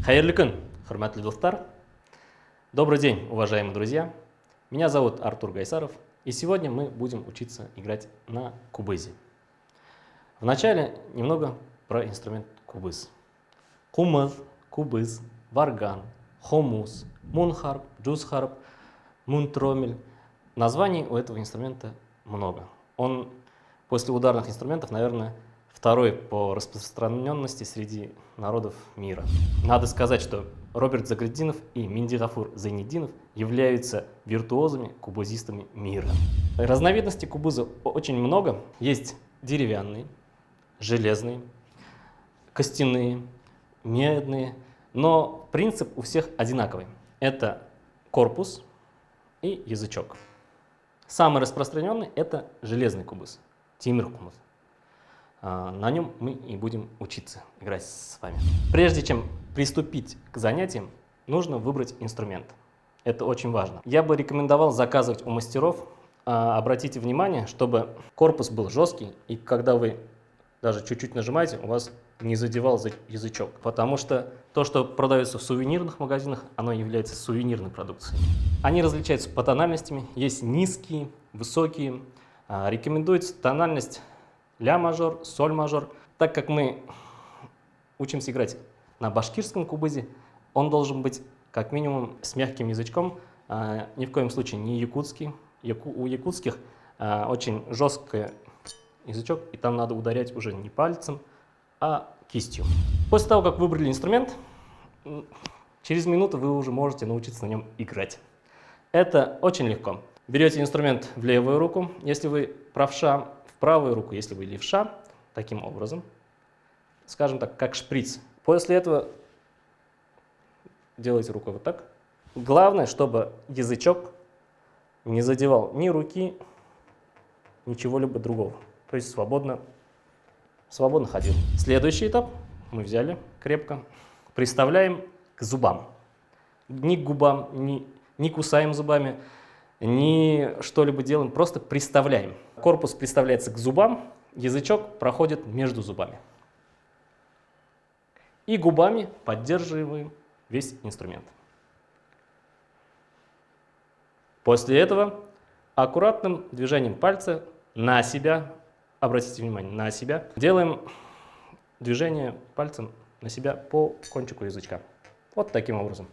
Хайырлы күн, хурматтуу достар. Добрый день, уважаемые друзья. Меня зовут Артур Гайсаров, и сегодня мы будем учиться играть на кубызе. Вначале немного про инструмент кубыз. Кумыз, кубыз, варган, хомус, мунхарп, джузхарп, мунтромель. Названий у этого инструмента много. Он после ударных инструментов, наверное, второй по распространенности среди народов мира. Надо сказать, что Роберт Загретдинов и Миндигафур Зайнетдинов являются виртуозами, кубызистами мира. Разновидностей кубыза очень много. Есть деревянные, железные, костяные, медные. Но принцип у всех одинаковый. Это корпус и язычок. Самый распространенный – это железный кубыз, темир кубыз. На нем мы и будем учиться играть с вами. Прежде чем приступить к занятиям, нужно выбрать инструмент. Это очень важно. Я бы рекомендовал заказывать у мастеров. Обратите внимание, чтобы корпус был жесткий, и когда вы даже чуть-чуть нажимаете, у вас не задевал язычок. Потому что то, что продается в сувенирных магазинах, оно является сувенирной продукцией. Они различаются по тональностям. Есть низкие, высокие. Рекомендуется тональность ля мажор, соль мажор. Так как мы учимся играть на башкирском кубызе, он должен быть как минимум с мягким язычком, ни в коем случае не якутский. У якутских очень жесткий язычок, и там надо ударять уже не пальцем, а кистью. После того, как выбрали инструмент, через минуту вы уже можете научиться на нем играть. Это очень легко. Берете инструмент в левую руку, если вы правша, в правую руку, если вы левша, таким образом, скажем так, как шприц. После этого делаете рукой вот так. Главное, чтобы язычок не задевал ни руки, ничего-либо другого. То есть свободно ходил. Следующий этап мы взяли крепко, приставляем к зубам. Ни к губам, не кусаем зубами, ни что-либо делаем, просто приставляем. Корпус приставляется к зубам, язычок проходит между зубами. И губами поддерживаем весь инструмент. После этого аккуратным движением пальца на себя, обратите внимание, на себя, делаем движение пальцем на себя по кончику язычка. Вот таким образом.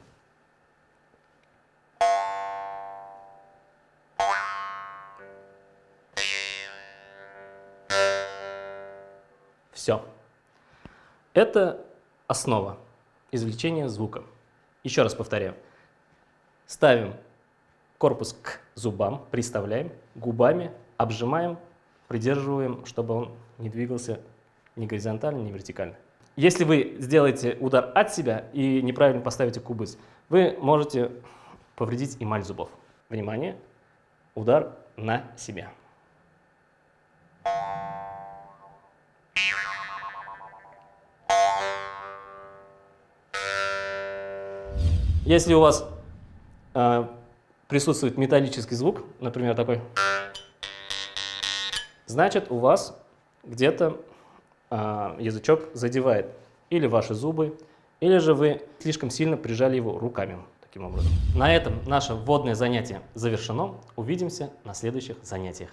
Все. Это основа извлечения звука. Еще раз повторяю. Ставим корпус к зубам, приставляем, губами обжимаем, придерживаем, чтобы он не двигался ни горизонтально, ни вертикально. Если вы сделаете удар от себя и неправильно поставите кубыз, вы можете повредить эмаль зубов. Внимание, удар на себя. Если у вас присутствует металлический звук, например, такой, значит, у вас где-то язычок задевает или ваши зубы, или же вы слишком сильно прижали его руками. Таким образом. На этом наше вводное занятие завершено. Увидимся на следующих занятиях.